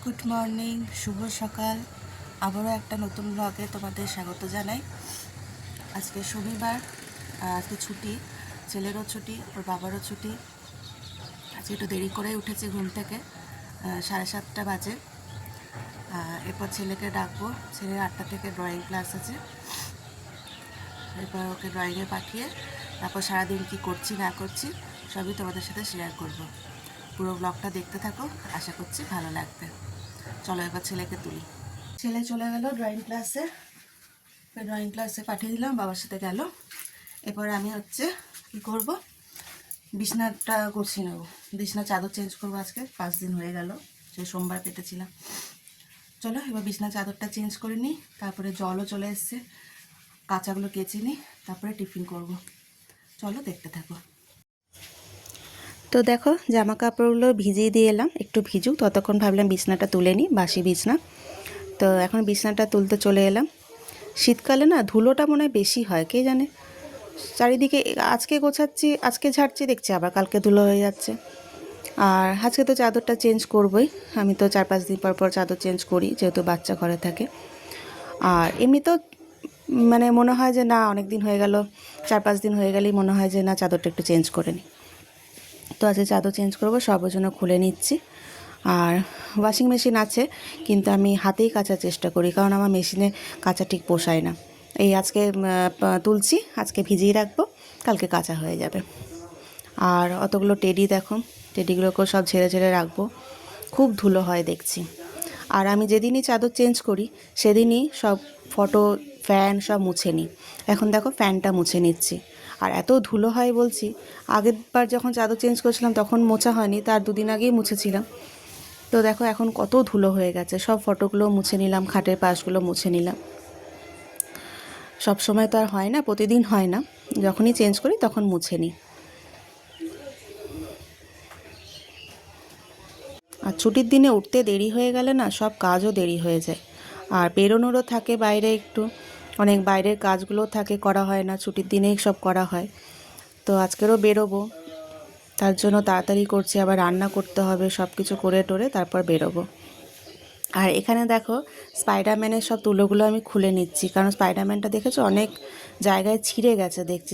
Good morning, শুভ সকাল। আবারও একটা নতুন ব্লগে তোমাদের স্বাগত জানাই। আজকে শনিবার, আজকে ছুটি, ছেলেরও ছুটি, ওর বাবারও ছুটি। আজকে একটু দেরি করেই উঠেছি ঘুম থেকে, 7:30 বাজে। এরপর ছেলেকে ডাকবো, ছেলের 8টা থেকে ড্রয়িং ক্লাস আছে। এরপর ওকে ড্রয়িংয়ে পাঠিয়ে তারপর সারাদিন কী করছি না করছি সবই তোমাদের সাথে শেয়ার করব। পুরো ব্লগটা দেখতে থাকো, আশা করছি ভালো লাগবে। চলো এবার ছেলেকে তুলি। ছেলে চলে গেল ড্রয়িং ক্লাসে পাঠিয়ে দিলাম, বাবার সাথে গেল। এরপর আমি কি করব, বিছনাটা গুছিয়ে নেব। বিছনা চাদর চেঞ্জ করবো, আজকে 5 দিন হয়ে গেল, সেই সোমবার পেতেছিলাম। চলো এবার বিছনা চাদরটা চেঞ্জ করে নিই, তারপরে জলও চলে এসছে, কাঁচাগুলো কেচে নিই, তারপরে টিফিন করব। চলো দেখতে থাকো। তো দেখো, জামা কাপড়গুলো ভিজিয়ে দিয়ে এলাম, একটু ভিজুক, ততক্ষণ ভাবলাম বিছনাটা তুলে নিই, বাসি বিছনা। তো এখন বিছনাটা তুলতে চলে এলাম। শীতকালে না ধুলোটা মনে হয় বেশি হয়, কে জানে। চারিদিকে আজকে গোছাচ্ছি, আজকে ঝাড়ছি, দেখছি আবার কালকে ধুলো হয়ে যাচ্ছে। আর আজকে তো চাদরটা চেঞ্জ করবই, আমি তো 4-5 দিন পর পর চাদর চেঞ্জ করি, যেহেতু বাচ্চা ঘরে থাকে। আর এমনি তো মানে মনে হয় যে না, অনেক দিন হয়ে গেল, 4-5 দিন হয়ে গেলেই মনে হয় যে না, চাদরটা একটু চেঞ্জ করে নিই। তো আজকে চাদর চেঞ্জ করবো, সব জন্য খুলে নিচ্ছি। আর ওয়াশিং মেশিন আছে, কিন্তু আমি হাতেই কাচার চেষ্টা করি, কারণ আমার মেশিনে কাচা ঠিক পোষায় না। এই আজকে তুলছি, আজকে ভিজিয়ে রাখবো, কালকে কাচা হয়ে যাবে। আর অতগুলো টেডি দেখো, টেডিগুলোকেও সব ঝেড়ে ঝেড়ে রাখবো, খুব ধুলো হয় দেখছি। আর আমি যেদিনই চাদর চেঞ্জ করি সেদিনই সব ফটো, ফ্যান সব মুছে নিই। এখন দেখো ফ্যানটা মুছে নিচ্ছি। আর এত ধুলো হয় বলছি, আগের বার যখন চাদর চেঞ্জ করেছিলাম তখন মোছা হয়নি, তার 2 দিন আগেই মুছেছিলাম। তো দেখো এখন কত ধুলো হয়ে গেছে, সব ফটোগুলো মুছে নিলাম, খাটের পাশগুলো মুছে নিলাম। সব সময় তো আর হয় না, প্রতিদিন হয় না, যখনই চেঞ্জ করি তখন মুছে নিই। আর ছুটির দিনে উঠতে দেরি হয়ে গেলে না, সব কাজও দেরি হয়ে যায়। আর বেরোনোরও থাকে বাইরে, একটু অনেক বাইরের কাজগুলো থাকে, করা হয় না, ছুটির দিনেই সব করা হয়। তো আজকেরও বেরোবো, তার জন্য তাড়াতাড়ি করছি, আবার রান্না করতে হবে, সব কিছু করে টোরে তারপর বেরোবো। আর এখানে দেখো স্পাইডারম্যানের সব তুলোগুলো আমি খুলে নিচ্ছি, কারণ স্পাইডারম্যানটা দেখেছো অনেক জায়গায় ছিঁড়ে গেছে দেখছি,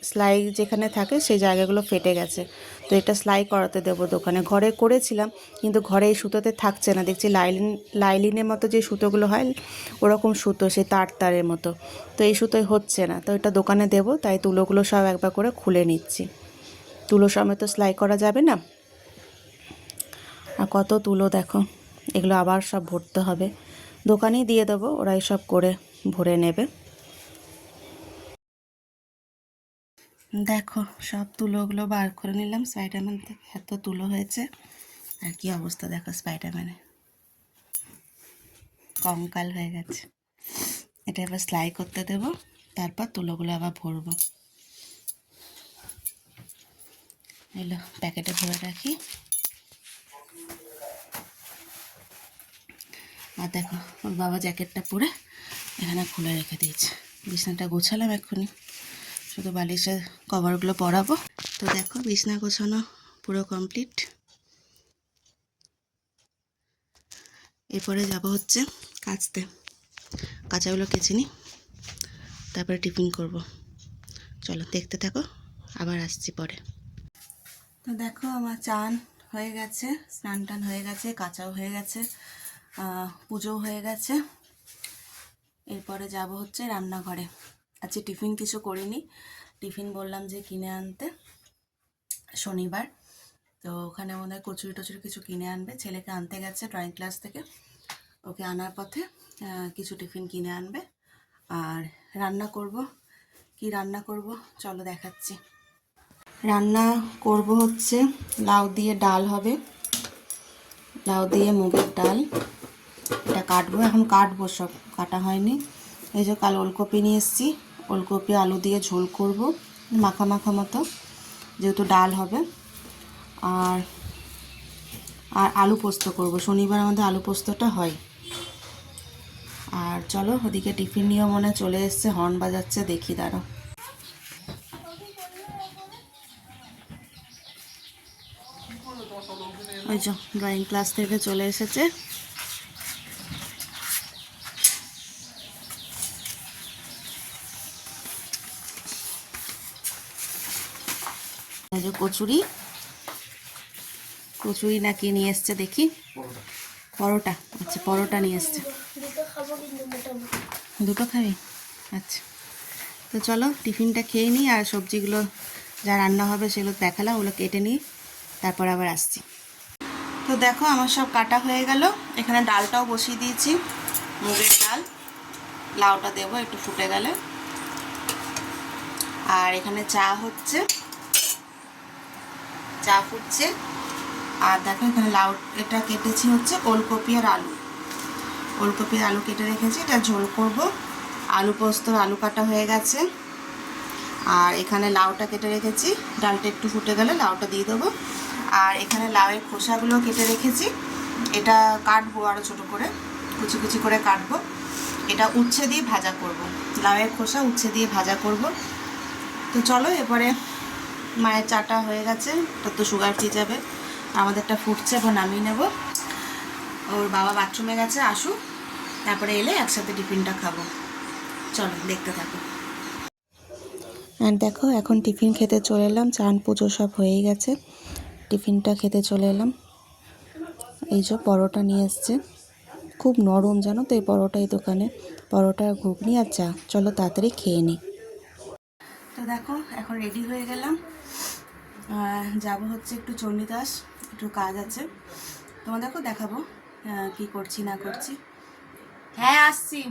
সেলাই যেখানে থাকে সেই জায়গাগুলো ফেটে গেছে। তো এটা সেলাই করাতে দেবো দোকানে। ঘরে করেছিলাম, কিন্তু ঘরে এই সুতোতে থাকছে না, দেখছি লাইলিনের মতো যে সুতোগুলো হয় ওরকম সুতো, সেই তারের মতো, তো এই সুতোয় হচ্ছে না। তো এটা দোকানে দেবো, তাই তুলোগুলো সব একবার করে খুলে নিচ্ছি। তুলো সমেত সেলাই করা যাবে না। আর কত তুলো দেখো, এগুলো আবার সব ভরতে হবে, দোকানেই দিয়ে দেবো, ওরাই সব করে ভরে নেবে। দেখো সব তুলোগুলো বার করে নিলাম, স্পাইডারম্যান থেকে এত তুলো হয়েছে। আর কি অবস্থা দেখো, স্পাইডারম্যানের কঙ্কাল হয়ে গেছে। এটা এবার সেলাই করতে দেবো, তারপর তুলোগুলো আবার ভরবো। এগুলো প্যাকেটে ভরে রাখি। আর দেখো ওর বাবা জ্যাকেটটা পরে এখানে খুলে রেখে দিয়েছে। বিছানাটা গোছালাম এক্ষুনি, শুধু বালিশের কভারগুলো পরাবো। তো দেখো বিছনা গোছানো পুরো কমপ্লিট। এরপরে যাব কাচতে, কাঁচাগুলো কেচে নিই, তারপরে টিফিন করব। চলো দেখতে থাকো, আবার আসছি পরে। তো দেখো আমার চান হয়ে গেছে, স্নান টান হয়ে গেছে, কাঁচাও হয়ে গেছে, পুজোও হয়ে গেছে। এরপরে যাব রান্নাঘরে। আজকে টিফিন কিছু করিনি, টিফিন বললাম যে কিনে আনতে, শনিবার। তো ওখানে মনে হয় কচুরি টচুরি কিছু কিনে আনবে, ছেলেকে আনতে গেছে ড্রয়িং ক্লাস থেকে, ওকে আনার পথে কিছু টিফিন কিনে আনবে। আর রান্না করব, কি রান্না করব চলো দেখাচ্ছি। রান্না করব লাউ দিয়ে ডাল হবে, লাউ দিয়ে মুগের ডাল। এটা কাটবো, এখন কাটবো, সব কাটা হয়নি। এই যে কাল ওলকপি নিয়ে এসেছি, ওলকপি আলু দিয়ে ঝোল করব, মাখা মাখা মতো, যেহেতু ডাল হবে। আর আর আলু পোস্ত করব, শনিবার আমাদের আলু পোস্তটা হয়। আর চলো ওদিকে টিফিন নিয়েও মনে চলে এসছে, হর্ন বাজাচ্ছে, দেখি দাঁড়ো। ওই যে ড্রয়িং ক্লাস থেকে চলে এসেছে, এই যে কচুরি কচুরি না কি নিয়ে এসছে দেখি, পরোটা। আচ্ছা পরোটা নিয়ে এসছে, দুটো খাবি? আচ্ছা তো চলো টিফিনটা খেয়ে নিই, আর সবজিগুলো যা রান্না হবে সেগুলো দেখালাম, ওগুলো কেটে নিই, তারপর আবার আসছি। তো দেখো আমার সব কাটা হয়ে গেল, এখানে ডালটাও বসিয়ে দিয়েছি, মুগের ডাল, লাউটা দেবো একটু ফুটে গেলে। আর এখানে চা হচ্ছে, চা ফুটছে। আর দেখো এখানে লাউ এটা কেটেছি হচ্ছে ওলকপি আর আলু, ওলকপি আর আলু কেটে রেখেছি, এটা ঝোল করব। আলু পোস্ত আলু কাটা হয়ে গেছে। আর এখানে লাউটা কেটে রেখেছি, ডালটা একটু ফুটে গেলে লাউটা দিয়ে দেবো। আর এখানে লাউয়ের খোসাগুলো কেটে রেখেছি, এটা কাটবো আরও ছোটো করে, কুচি কুচি করে কাটবো। এটা উচ্ছে দিয়ে ভাজা করব, লাউয়ের খোসা উচ্ছে দিয়ে ভাজা করব। তো চলো এবারে মায়ের চাটা হয়ে গেছে, ওটা তো সুগার ফ্রি যাবে, আমাদেরটা ফুটছে, এবার নামিয়ে নেব। ওর বাবা বাথরুমে গেছে, আসুক, তারপরে এলে একসাথে টিফিনটা খাবো। চলো দেখতে থাকো। আর দেখো এখন টিফিন খেতে চলে এলাম, চান পুজো সব হয়েই গেছে, টিফিনটা খেতে চলে এলাম। এই যে পরোটা নিয়ে এসছে, খুব নরম জানো তো এই পরোটা, এই দোকানে পরোটা ঘুগনি আর চা। চলো তাড়াতাড়ি খেয়ে নিই। তো দেখো এখন রেডি হয়ে গেলাম, যাব হচ্ছে একটু চণ্ডীদাস, একটু কাজ আছে, তোমাদেরকেও দেখাবো কি করছি না করছি। হ্যাঁ আসছি,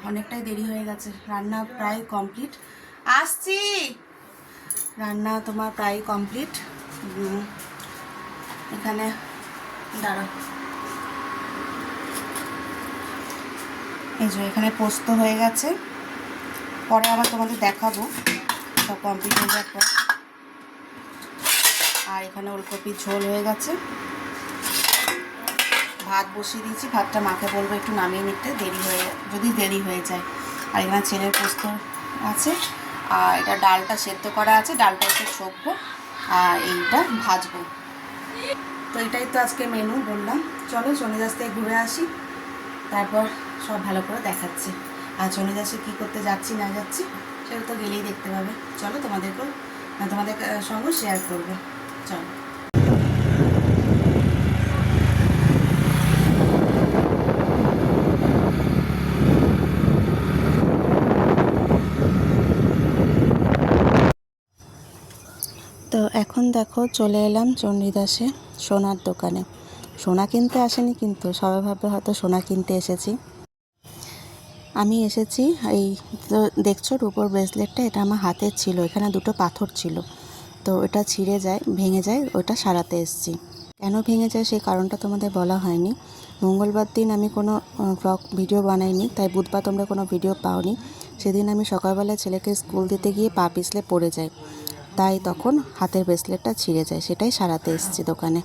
অনেকটাই দেরি হয়ে গেছে, রান্না প্রায় কমপ্লিট। আসছি, রান্না তোমার প্রায় কমপ্লিট। এখানে দাঁড়াও, এই যে এখানে পোস্ত হয়ে গেছে, পরে আবার তোমাদের দেখাবো সব কমপ্লিট হয়ে যাওয়ার পর। আর এখানে ওলকপির ঝোল হয়ে গেছে, ভাত বসিয়ে দিয়েছি, ভাতটা মাকে বলবো একটু নামিয়ে নিতে, যদি দেরি হয়ে যায়। আর এখানে ছেলের পোস্ত আছে, আর এটা ডালটা সেদ্ধ করা আছে, ডালটা একটু ছকবো আর এইটা ভাজবো। তো এটাই তো আজকে মেনু বললাম। চলো চণ্ডীদাস থেকে ঘুরে আসি, তারপর সব ভালো করে দেখাচ্ছি। আর চণ্ডীদাসে কী করতে যাচ্ছি না যাচ্ছি সেটা তো গেলেই দেখতে পাবে। চলো তোমাদের সঙ্গে শেয়ার করবো, চলো। তো এখন দেখো চলে এলাম চণ্ডীদাসে সোনার দোকানে। সোনা কিনতে আসেনি, কিন্তু সবাই ভাবে হয়তো সোনা কিনতে এসেছি। আমি এসেছি, এই তো দেখছো রূপোর ব্রেসলেটটা, এটা আমার হাতের ছিল, এখানে দুটো পাথর ছিল, তো এটা ছিঁড়ে যায়, ভেঙে যায়, ওটা সারাতে এসেছি। কেন ভেঙে যায় সেই কারণটা তোমাদের বলা হয়নি। মঙ্গলবার দিন আমি কোনো ব্লগ ভিডিও বানাইনি, তাই বুধবার তোমরা কোনো ভিডিও পাওনি। সেদিন আমি সকালবেলায় ছেলেকে স্কুল দিতে গিয়ে পা পিছলে পড়ে যায়, তাই তখন হাতের ব্রেসলেটটা ছিঁড়ে যায়, সেটাই সারাতে এসেছি দোকানে।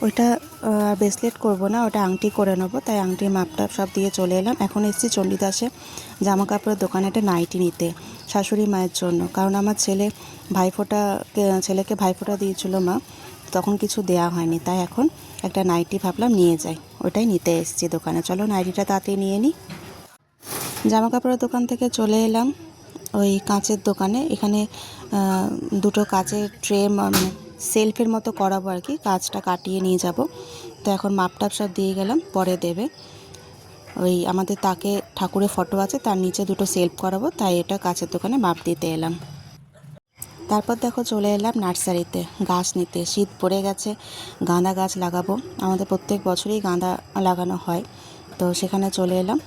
ওইটা ব্রেসলেট করব না, ওটা আংটি করে নেবো, তাই আংটির মাপটা সব দিয়ে চলে এলাম। এখন এসেছি চণ্ডীদাসে জামা কাপড়ের দোকানে একটা নাইটি নিতে শাশুড়ি মায়ের জন্য, কারণ আমার ছেলেকে ভাইফোঁটা দিয়েছিল মা, তখন কিছু দেয়া হয়নি, তাই এখন একটা নাইটি ভাবলাম নিয়ে যাই, ওটাই নিতে এসেছি দোকানে। চলো নাইটিটা তাড়াতাড়ি নিয়ে নিই। জামা কাপড়ের দোকান থেকে চলে এলাম ওই কাঁচের দোকানে, এখানে দুটো কাঁচের ট্রে, মানে সেলফের মতো করাবো আর কি, কাঁচটা কাটিয়ে নিয়ে যাব। তো এখন মাপটাপ সব দিয়ে গেলাম, পরে দেবে। ওই আমাদের তাকে ঠাকুরের ফটো আছে, তার নিচে দুটো সেলফ করাবো, তাই এটা কাঁচের দোকানে মাপ দিতে এলাম। তারপর দেখো চলে এলাম নার্সারিতে গাছ নিতে, শীত পড়ে গেছে, গাঁদা গাছ লাগাবো, আমাদের প্রত্যেক বছরই গাঁদা লাগানো হয়, তো সেখানে চলে এলাম,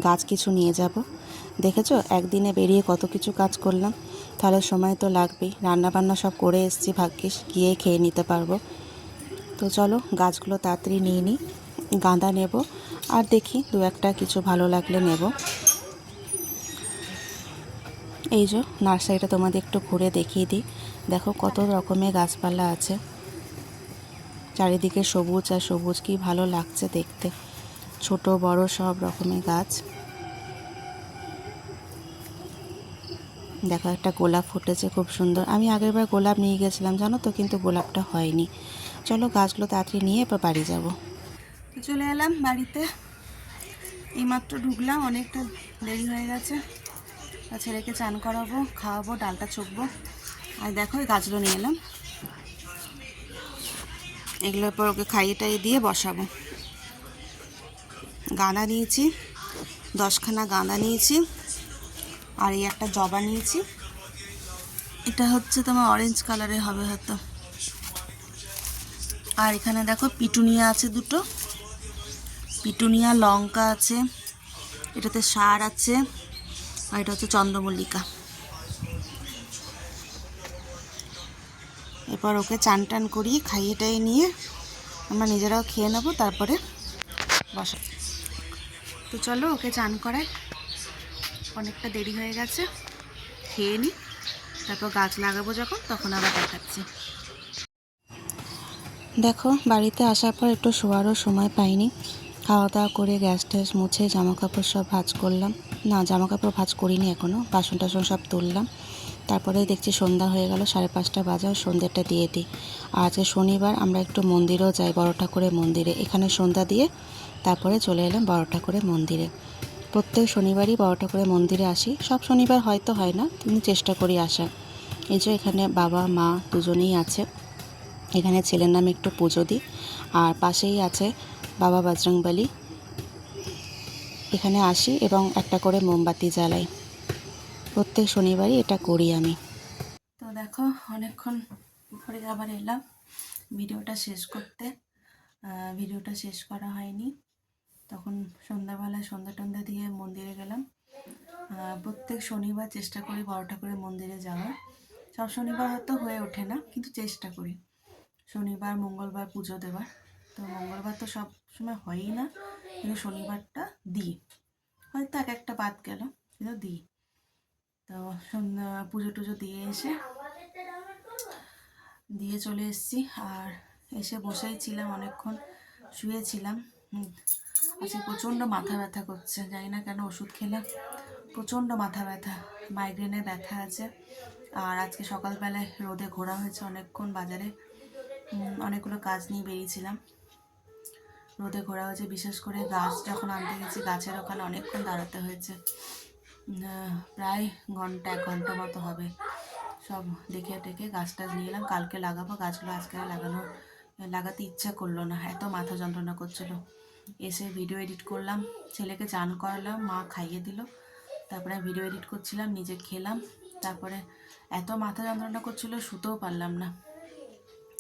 গাছ কিছু নিয়ে যাব। দেখেছো একদিনে বেরিয়ে কত কিছু কাজ করলাম, তাহলে সময় তো লাগবেই, রান্নাবান্না সব করে এসেছি, ভাগ্যিস গিয়ে খেয়ে নিতে পারবো। তো চলো গাছগুলো তাড়াতাড়ি নিয়ে নিই, গাঁদা নেব, আর দেখি দু একটা কিছু ভালো লাগলে নেব। এই যে নার্সারিটা তোমাদের একটু ঘুরে দেখিয়ে দিই, দেখো কত রকমের গাছপালা আছে, চারিদিকে সবুজ আর সবুজ, কি ভালো লাগছে দেখতে, ছোট বড় সব রকমের গাছ। দেখো একটা গোলাপ ফুটেছে খুব সুন্দর, আমি আগেরবার গোলাপ নিয়ে গেছিলাম জানো তো, কিন্তু গোলাপটা হয়নি। চলো গাছগুলো তাড়াতাড়ি নিয়ে এবার বাড়ি যাব। তো চলে এলাম বাড়িতে, এইমাত্র ঢুকলাম, অনেকটা দেরি হয়ে গেছে। ছেলেকে চান করাবো, খাওয়াবো, ডালটা চুকবো, আর দেখো এই গাছগুলো নিয়ে এলাম, এগুলোর পর ওকে খাইয়ে টাইয়ে দিয়ে বসাবো। গাঁদা নিয়েছি, 10খানা গাঁদা নিয়েছি, আর এই একটা জবা নিয়েছি, এটা হচ্ছে তোমার অরেঞ্জ কালারের হবে হয়তো। আর এখানে দেখো পিটুনিয়া আছে দুটো, পিটুনিয়া, লঙ্কা আছে, এটাতে সার আছে, আর এটা হচ্ছে চন্দ্রমল্লিকা। এরপর ওকে চান টান করিয়ে খাইয়ে টাইয়ে নিয়ে আমরা নিজেরাও খেয়ে নেবো, তারপরে বসা। তো চলো ওকে চান করাই, অনেকটা দেরি হয়ে গেছে, খেয়ে নিই, তারপর গাছ লাগাবো যখন তখন আবার দেখাচ্ছি। দেখো বাড়িতে আসার পর একটু শোয়ারও সময় পাইনি, খাওয়া দাওয়া করে গ্যাস ট্যাস মুছে জামাকাপড় সব ভাঁজ করলাম, না জামাকাপড় ভাঁজ করিনি এখনও, বাসন টাসন সব তুললাম। তারপরে দেখছি সন্ধ্যা হয়ে গেল, 5:30 বাজে, সন্ধ্যাটা দিয়ে দিই। আর আজকে শনিবার, আমরা একটু মন্দিরেও যাই, বড় ঠাকুরের মন্দিরে, এখানে সন্ধ্যা দিয়ে তারপরে চলে এলাম বড় ঠাকুরের মন্দিরে। প্রত্যেক শনিবারই বড় ঠাকুরের মন্দিরে আসি, সব শনিবার হয়তো হয় না, কিন্তু চেষ্টা করি আসার। এই যে এখানে বাবা মা দুজনেই আছে, এখানে ছেলের নামে একটু পুজো দিই, আর পাশেই আছে বাবা বজরংবলী, এখানে আসি এবং একটা করে মোমবাতি জ্বালাই, প্রত্যেক শনিবারই এটা করি আমি। তো দেখো অনেকক্ষণ পরে আবার এলাম ভিডিওটা শেষ করতে, ভিডিওটা শেষ করা হয়নি, তখন সন্ধ্যাবেলায় সন্ধ্যা টন্ধা দিয়ে মন্দিরে গেলাম। প্রত্যেক শনিবার চেষ্টা করি বড় ঠাকুরের মন্দিরে যাওয়ার, সব শনিবার হয়তো হয়ে ওঠে না, কিন্তু চেষ্টা করি শনিবার মঙ্গলবার পুজো দেওয়ার। তো মঙ্গলবার তো সব সময় হয়ই না, কিন্তু শনিবারটা দিই, হয়তো এক একটা বাদ গেল, কিন্তু দিই। তো পুজো টুজো দিয়ে চলে এসেছি, আর এসে বসেই ছিলাম অনেকক্ষণ, শুয়েছিলাম। আজকে প্রচণ্ড মাথা ব্যথা করছে, জানি না কেন, ওষুধ খেলে প্রচণ্ড মাথা ব্যথা, মাইগ্রেনের ব্যথা আছে। আর আজকে সকালবেলায় রোদে ঘোরা হয়েছে অনেকক্ষণ, বাজারে অনেকগুলো কাজ নিয়ে বেরিয়েছিলাম, রোদে ঘোরা হয়েছে, বিশেষ করে গাছ যখন আনতে গেছি গাছের ওখানে অনেকক্ষণ দাঁড়াতে হয়েছে, প্রায় 1 ঘন্টা মতো হবে। সব দেখে টেকে গাছ টাছ নিয়ে এলাম, কালকে লাগাবো গাছগুলো, আজকে লাগাতে ইচ্ছা করলো না, এত মাথা যন্ত্রণা করছিল। এসে ভিডিও এডিট করলাম, ছেলেকে চান করালাম, মা খাইয়ে দিল, তারপরে ভিডিও এডিট করছিলাম, নিজে খেলাম, তারপরে এত মাথা যন্ত্রণা করছিল শুতেও পারলাম না।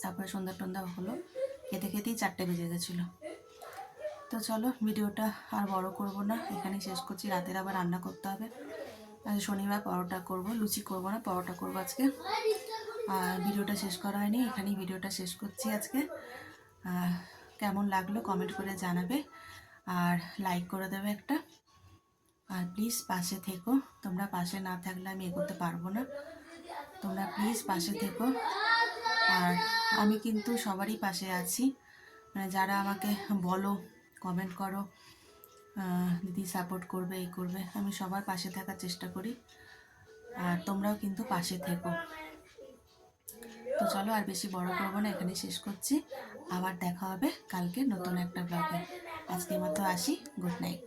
তারপরে সন্ধ্যা টন্ধা হলো, খেতে খেতেই 4টে বেজে গেছিলো। তো চলো ভিডিওটা আর বড় করব না, এখানেই শেষ করছি, রাতের আবার রান্না করতে হবে। আজ শনিবার, পরোটা করব, লুচি করব না, পরোটা করব আজকে। আর ভিডিওটা শেষ করা হয়নি, এখানেই ভিডিওটা শেষ করছি আজকে। কেমন লাগলো কমেন্ট করে জানাবে, আর লাইক করে দেবে একটা, আর প্লিজ পাশে থেকো, তোমরা পাশে না থাকলে আমি এগোতে পারবো না, তোমরা প্লিজ পাশে থেকো। আর আমি কিন্তু সবারই পাশে আছি, মানে যারা আমাকে বলো, কমেন্ট করো, দিদি সাপোর্ট করবে, এই করবে, আমি সবার পাশে থাকার চেষ্টা করি, আর তোমরাও কিন্তু পাশে থেকো। তো চলো আর বেশি বড় করবো না, এখানে শেষ করছি, আবার দেখা হবে কালকে নতুন একটা ব্লগে। আজকের মতো আসি, গুড নাইট।